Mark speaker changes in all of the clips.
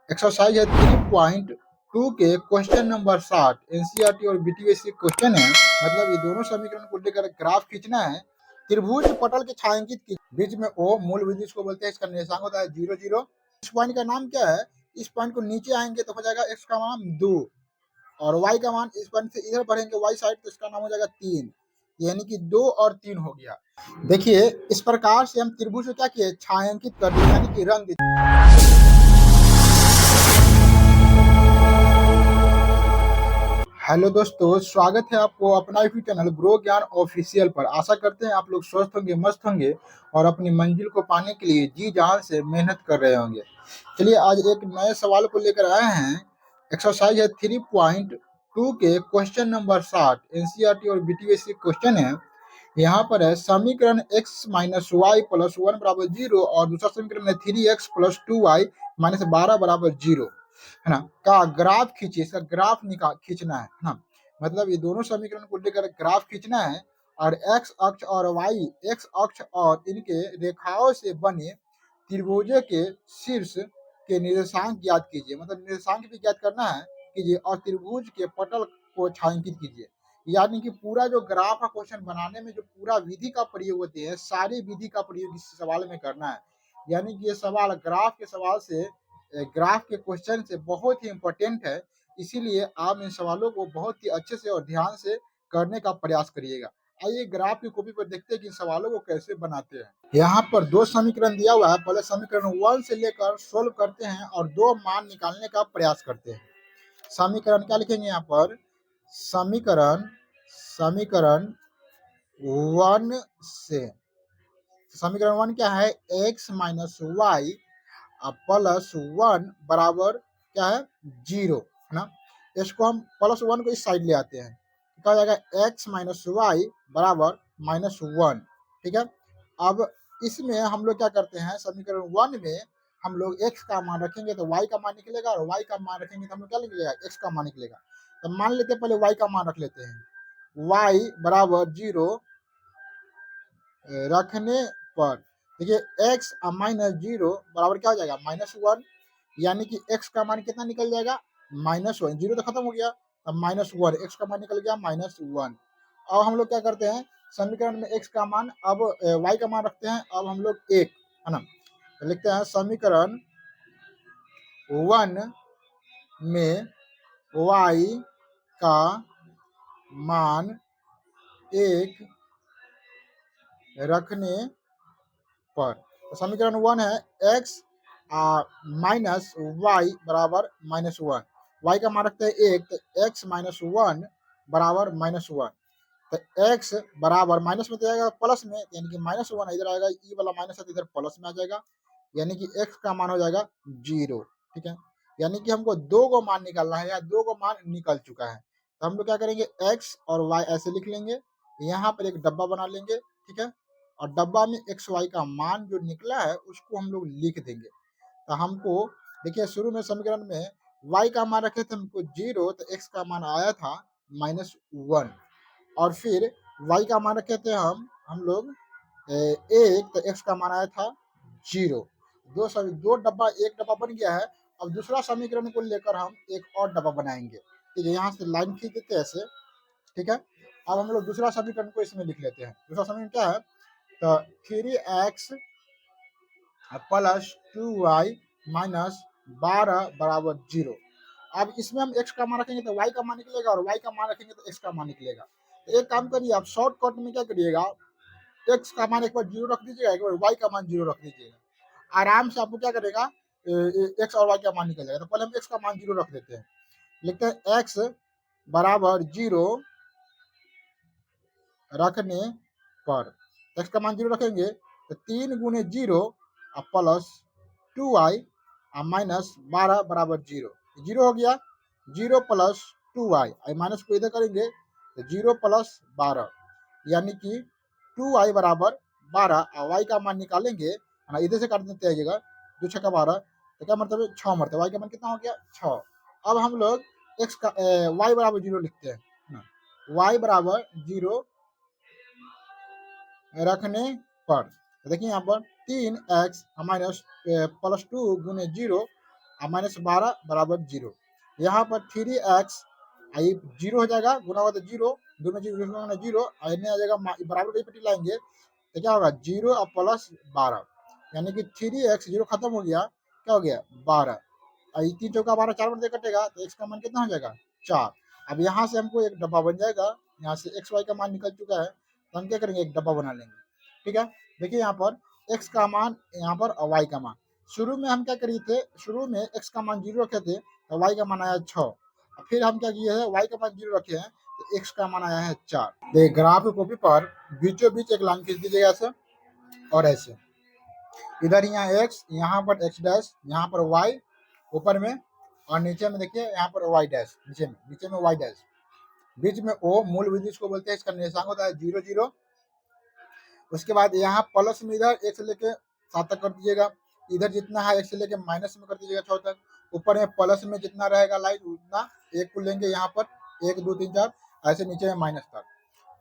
Speaker 1: Exercise है 3.2 के question number 60 NCERT और बीटीएससी क्वेश्चन है। मतलब ये दोनों समीकरण को लेकर ग्राफ खींचना है। त्रिभुज पटल के छायांकित की बीच में ओ मूल बिंदु इसको बोलते हैं, इसका निर्देशांक होता है 0 0। इस पॉइंट का नाम क्या है? इस पॉइंट को नीचे आएंगे तो हो जाएगा एक्स का मान 2 और वाई का मान इस पॉइंट से इधर बढ़ेंगे वाई साइड तो इसका नाम हो जाएगा 3, यानी कि 2 और 3 हो गया। देखिए इस प्रकार से हम त्रिभुज को क्या किए, छायांकित कर दिए, यानी कि रंग दिए। हेलो दोस्तों, स्वागत है आपको अपना यूट्यूब चैनल ग्रो ज्ञान ऑफिशियल पर। आशा करते हैं आप लोग स्वस्थ होंगे, मस्त होंगे और अपनी मंजिल को पाने के लिए जी जान से मेहनत कर रहे होंगे। चलिए आज एक नए सवाल को लेकर आए हैं। एक्सरसाइज है 3.2 के क्वेश्चन नंबर 60 एनसीईआरटी और बीटीएससी क्वेश्चन है। यहाँ पर है समीकरण x माइनस वाई प्लस 1 बराबर 0 और दूसरा समीकरण है 3x प्लस 2y माइनस 12 बराबर 0, है ना, का ग्राफ खींचिए। इसका ग्राफ खींचना है ना। मतलब ये दोनों समीकरण को लेकर ग्राफ खींचना है और एक्स अक्ष और वाई एक्स अक्ष और इनके रेखाओं से बने त्रिभुज के शीर्ष के निर्देशांक ज्ञात कीजिए। मतलब निर्देशांक भी ज्ञात करना है कीजिए और त्रिभुज के पटल को छायांकित कीजिए। यानी कि पूरा जो ग्राफ का क्वेश्चन बनाने में जो पूरा विधि का प्रयोग होते हैं, सारी विधि का प्रयोग इस सवाल में करना है। यानी कि ये सवाल ग्राफ के सवाल से, ग्राफ के क्वेश्चन से बहुत ही इंपॉर्टेंट है। इसीलिए आप इन सवालों को बहुत ही अच्छे से और ध्यान से करने का प्रयास करिएगा। आइए ग्राफ की कॉपी पर देखते हैं कि इन सवालों को कैसे बनाते हैं। यहाँ पर दो समीकरण दिया हुआ है। पहले समीकरण 1 से लेकर सोल्व करते हैं और दो मान निकालने का प्रयास करते हैं। समीकरण क्या लिखेंगे यहाँ पर? समीकरण समीकरण 1 से, समीकरण 1 क्या है? x माइनस वाई प्लस 1 बराबर क्या है? 0, है ना। इसको हम प्लस 1 को इस साइड ले आते हैं, क्या हो जाएगा? x माइनस वाई बराबर माइनस 1। ठीक है, अब इसमें हम लोग क्या करते हैं, समीकरण 1 में हम लोग x का मान रखेंगे तो y का मान निकलेगा और y का मान रखेंगे तो हम लोग क्या निकलेगा? x का मान निकलेगा। तो मान लेते हैं, पहले y का मान रख लेते हैं। y बराबर 0 रखने पर देखिए x माइनस 0 बराबर क्या हो जाएगा? माइनस 1, यानी कि x का मान कितना निकल जाएगा? माइनस 1। 0 तो खत्म हो गया, अब माइनस 1, x का मान निकल गया माइनस 1। अब हम लोग क्या करते हैं, समीकरण में x का मान, अब y का मान रखते हैं। अब हम लोग 1, है ना, तो लिखते हैं समीकरण 1 में y का मान 1 रखने पर, तो समीकरण 1 है x माइनस वाई बराबर माइनस 1। वाई का मान रखते हैं 1, तो x माइनस 1 बराबर माइनस 1। तो x बराबर माइनस में तो जाएगा प्लस में, यानी कि माइनस 1 इधर आएगा, ई वाला माइनस है तो इधर प्लस में आ जाएगा, यानी कि x का मान हो जाएगा 0। ठीक है, यानी कि हमको दो को मान निकालना है, या दो को मान निकल चुका है। तो हम लोग क्या करेंगे, x और y ऐसे लिख लेंगे, यहाँ पर एक डब्बा बना लेंगे। ठीक है, और डब्बा में एक्स वाई का मान जो निकला है उसको हम लोग लिख देंगे। तो हमको देखिए शुरू में समीकरण में y का मान रखे थे हमको 0, तो x का मान आया था माइनस 1, और फिर y का मान रखे थे हम लोग 1, तो x का मान आया था 0। दो डब्बा, एक डब्बा बन गया है। अब दूसरा समीकरण को लेकर हम एक और डब्बा बनाएंगे। ठीक है, यहाँ से लाइन खींच देते हैं ऐसे। ठीक है, अब हम लोग दूसरा समीकरण को इसमें लिख लेते हैं। दूसरा समीकरण क्या है? तो 3x प्लस 2y माइनस 12 बराबर 0। अब इसमें हम x का मान रखेंगे तो y का मान निकलेगा, और y का मान रखेंगे तो x का मान निकलेगा। तो एक काम करिए, आप शॉर्टकट में क्या करिएगा, x का मान एक बार 0 रख दीजिएगा, एक बार y का मान 0 रख दीजिएगा। आराम से आपको क्या करेगा, x और y का मान निकल जाएगा। तो पहले हम x का मान 0 रख देते हैं, लिखते हैं x बराबर 0 रखने पर, x का मान 0 रखेंगे तो 3 गुने 0 प्लस 2y माइनस 12 बराबर 0। 0 हो गया, 0 प्लस 2y, माइनस को इधर करेंगे तो 0 प्लस 12, यानी कि 2y बराबर 12। y का मान निकालेंगे, इधर से काट देते हैं, 2 6 12, तो क्या मतलब है 6 मरते, y का मान कितना हो गया? 6। अब हम लोग x का y बराबर 0 लिखते हैं। y बराबर 0 रखने पर, तो देखिए यहाँ पर 3x माइनस प्लस 2 गुने 0 और -12 बराबर 0। यहाँ पर 3x जीरो हो जाएगा, गुना होगा तो जीरो, दोनों जीरो जीरो, और इन्हें आ जाएगा बराबर कहीं पट्टी लाएंगे तो क्या होगा 0 और +12, यानी कि 3x, जीरो खत्म हो गया, क्या हो गया 12, और 3 चौका 12, 4 बटे कटेगा तो x का मान कितना हो जाएगा 4। अब यहाँ से हमको एक डब्बा बन जाएगा, यहाँ से x y का मान निकल चुका है, तो हम क्या करेंगे एक डब्बा बना लेंगे। ठीक है, देखिए यहाँ पर x का मान यहाँ पर और y का मान, शुरू में हम क्या करिए थे, शुरू में x का मान 0 रखे थे तो y का मान आया 6, फिर हम क्या किए हैं y का मान 0 रखे हैं तो x का मान आया है 4। देखिए ग्राफ कॉपी पर बीचों बीच एक लाइन खींच दीजिएगा ऐसे और ऐसे, इधर यहाँ x, यहाँ पर x डैश, यहाँ पर y ऊपर में, और नीचे में देखिए यहाँ पर y डैश, नीचे में y डैश, बीच में o, मूल बिंदु इसको बोलते हैं, इसका निशान होता है 0 0। उसके बाद यहाँ प्लस में इधर 1 से लेके 7 तक कर दीजिएगा, इधर जितना है 1 से लेके माइनस में कर दीजिएगा 6 तक, ऊपर में प्लस में जितना रहेगा लाइन उतना 1 को लेंगे यहाँ पर, 1 2 3 4, ऐसे नीचे में माइनस तक।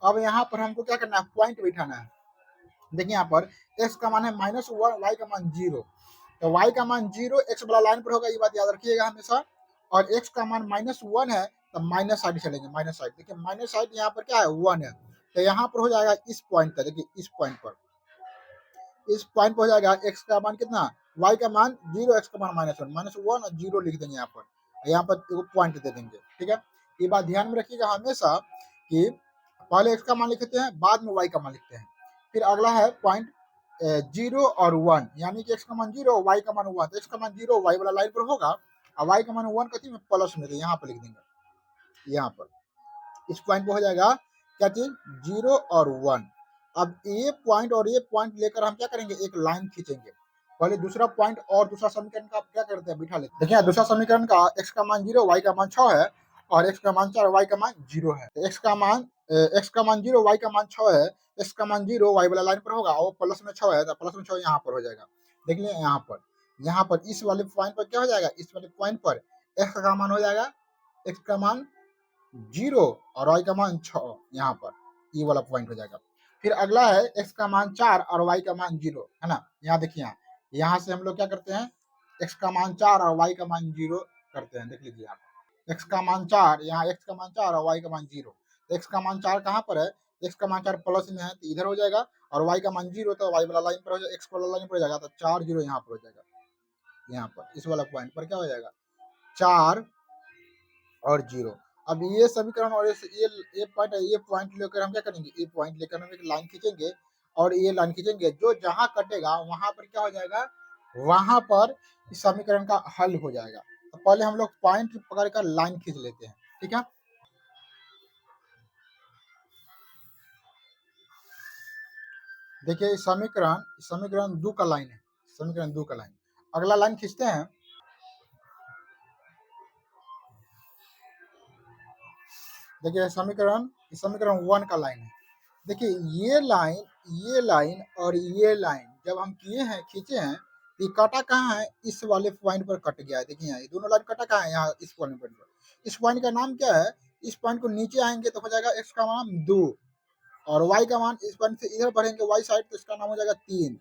Speaker 1: अब यहाँ पर हमको क्या करना है, पॉइंट बिठाना है। देखिए यहाँ पर x का मान है -1, y का मान 0, तो y का मान 0 x वाला लाइन पर होगा, ये बात याद रखिएगा हमेशा, और x का मान -1 है तो माइनस साइड चलेंगे, माइनस साइड, देखिए माइनस साइड यहाँ पर क्या है 1 है, तो यहाँ पर हो जाएगा इस पॉइंट पर, देखिए इस पॉइंट पर, इस पॉइंट पर हो जाएगा x का मान कितना, y का मान 0, x का मान -1, -1 और 0 लिख देंगे यहाँ पर, यहाँ पर पॉइंट दे देंगे। ठीक है, ये बात ध्यान में रखिएगा हमेशा कि पहले x का मान लिखते हैं, बाद में y का मान लिखते हैं। फिर अगला है पॉइंट 0 और 1, यानी कि x का मान 0, y का मान 1, तो x का मान 0 y वाला लाइन पर होगा, और y का मान 1 कथी में प्लस में, तो यहाँ पर लिख देंगे, यहाँ पर इस पॉइंट पर हो जाएगा क्या चीज 0 और 1। अब ये पॉइंट और ये पॉइंट लेकर हम क्या करेंगे, एक लाइन खींचेंगे। पहले दूसरा पॉइंट और दूसरा समीकरण का क्या करते हैं, बिठा लेते हैं। देखिए दूसरा समीकरण का x का मान 0, y का मान 6 है, और x का मान 4, y का मान 0 है। x का मान 0, y का मान 6 है, x का मान 0 y वाला लाइन पर होगा, और प्लस में 6 है तो प्लस में 6 यहाँ पर हो जाएगा। देख लिया यहाँ पर इस वाले पॉइंट पर क्या हो जाएगा, इस वाले पॉइंट पर x का मान हो जाएगा, x का मान 0 और y का मान 6, यहाँ पर ये वाला पॉइंट हो जाएगा। फिर अगला है x का मान 4 और y का मान 0, है ना, यहाँ देखिए यहाँ से हम लोग क्या करते हैं, x का मान 4 और y का मान 0 करते हैं। देख लीजिए यहाँ पर x का मान 4, यहाँ x का मान 4 और y का मान 0, तो x का मान 4 कहाँ पर है, x का मान 4 प्लस में है तो इधर हो जाएगा, और y का मान 0 तो y वाला लाइन पर हो जाएगा, x वाला लाइन पर हो जाएगा, तो 4 0 यहाँ पर हो जाएगा। यहाँ पर इस वाला पॉइंट पर क्या हो जाएगा 4 और 0। अब ये समीकरण और ये पॉइंट लेकर हम क्या करेंगे, ये पॉइंट लेकर हम एक लाइन खींचेंगे, और ये लाइन खींचेंगे, जो जहां कटेगा वहां पर क्या हो जाएगा, वहां पर इस समीकरण का हल हो जाएगा। तो पहले हम लोग पॉइंट पकड़ कर लाइन खींच लेते हैं। ठीक है, देखिए समीकरण 2 का लाइन है, समीकरण 2 का लाइन, अगला लाइन खींचते हैं। देखिए समीकरण 1 का लाइन है। देखिए ये लाइन और ये लाइन जब हम किए हैं, खींचे हैं, ये कटा कहाँ है, इस वाले पॉइंट पर कट गया है। देखिए यहाँ ये दोनों लाइन कटा कहाँ है, यहाँ इस पॉइंट पर। इस पॉइंट का नाम क्या है, इस पॉइंट को नीचे आएंगे तो हो जाएगा x का मान 2, और y का मान इस पॉइंट से इधर बढ़ेंगे y साइड तो इसका नाम हो जाएगा 3,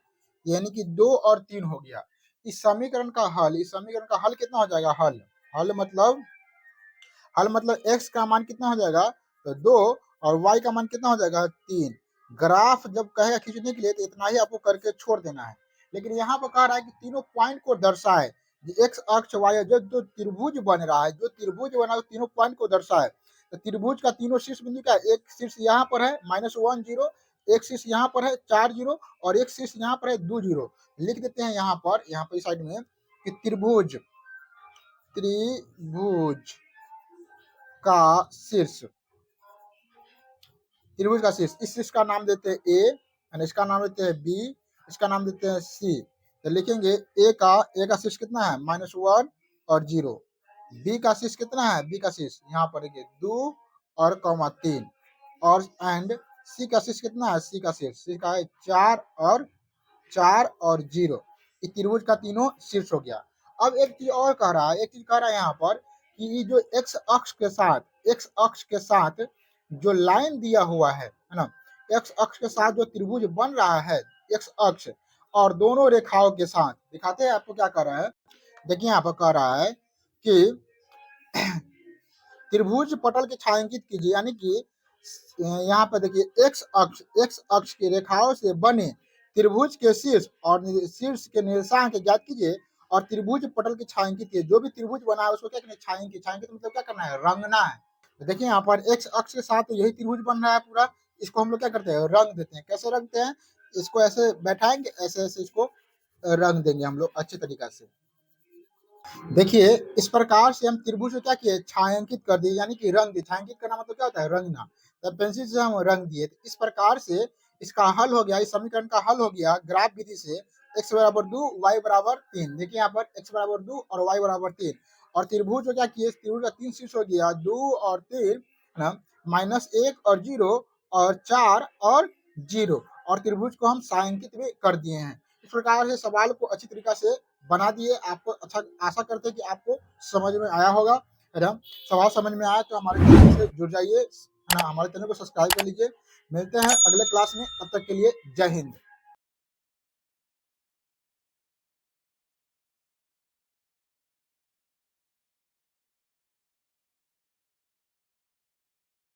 Speaker 1: यानी कि 2 और 3 हो गया। इस समीकरण का हल कितना हो जाएगा, हल मतलब x का मान कितना हो जाएगा, तो 2, और y का मान कितना हो जाएगा 3। ग्राफ जब कहेगा खींचने के लिए तो इतना ही आपको करके छोड़ देना है, लेकिन यहाँ पर कह रहा है कि तीनों पॉइंट को दर्शाए, x अक्ष y जो जो त्रिभुज बन रहा है, जो त्रिभुज बना है तीनों पॉइंट को दर्शाए। तो त्रिभुज का तीनों शीर्ष बिंदु क्या है, एक शीर्ष यहाँ पर है -1 0, एक शीर्ष यहाँ पर है 4 0, और एक शीर्ष यहाँ पर है 2 0। लिख देते हैं यहाँ पर इस साइड में कि त्रिभुज का शीर्ष, त्रिभुज का शीर्ष, इस शीर्ष का नाम देते हैं ए, इसका नाम देते हैं बी, इसका नाम देते हैं सी। तो लिखेंगे ए का शीर्ष कितना है -1 और 0, बी का शीर्ष कितना है, बी का शीर्ष यहाँ पर देखिए 2 और 3, और एंड सी का शीर्ष कितना है, सी का शीर्ष का है 4 और 0। ये त्रिभुज का तीनों शीर्ष हो गया। अब एक चीज और कह रहा है, यहाँ पर कि ये जो x अक्ष के साथ जो लाइन दिया हुआ है ना, x अक्ष के साथ जो त्रिभुज बन रहा है, x अक्ष और दोनों रेखाओं के साथ दिखाते हैं आपको क्या कर रहा है, देखिए यहाँ पर कह रहा है कि त्रिभुज पटल के छायांकित कीजिए, यानी कि यहाँ पर देखिए एक्स अक्ष की रेखाओं से बने त्रिभुज के शीर्ष और शीर्ष के निर्देशांक ज्ञात कीजिए और त्रिभुज पटल की छायांकित कीजिए। जो भी त्रिभुज बना है उसको क्या करना है, छायांकित। छायांकित मतलब क्या करना है, रंगना है। तो देखिए यहाँ पर एक्स अक्ष के साथ यही त्रिभुज बन रहा है पूरा, इसको हम लोग क्या करते हैं, रंग देते हैं। कैसे रंगते हैं, इसको ऐसे बैठाएंगे, ऐसे ऐसे इसको रंग देंगे हम लोग अच्छे तरीका से। देखिए इस प्रकार से हम त्रिभुज को क्या किए, छायांकित कर दिए, यानी कि रंग दिए। छायांकित करना मतलब क्या होता है, रंगना। तो पेंसिल से हम रंग दिए। तो इस प्रकार से इसका हल हो गया, इस समीकरण का हल हो गया ग्राफ विधि से, x बराबर 2 y बराबर 3। देखिए यहाँ पर x बराबर 2 और y बराबर 3। और त्रिभुज को क्या किए, त्रिभुज का 3 शीर्ष हो गया, 2 और 3 ना, -1 और 0 और 4 और 0। और त्रिभुज को हम छायांकित भी कर दिए हैं। इस प्रकार से सवाल को अच्छी तरीका से बना दिए। आपको अच्छा, आशा करते हैं कि आपको समझ में आया होगा, है ना। सवाल समझ में आया तो हमारे चैनल से जुड़ जाइए, है ना, हमारे चैनल को सब्सक्राइब कर लीजिए। मिलते हैं अगले क्लास में, तब तक के लिए जय हिंद।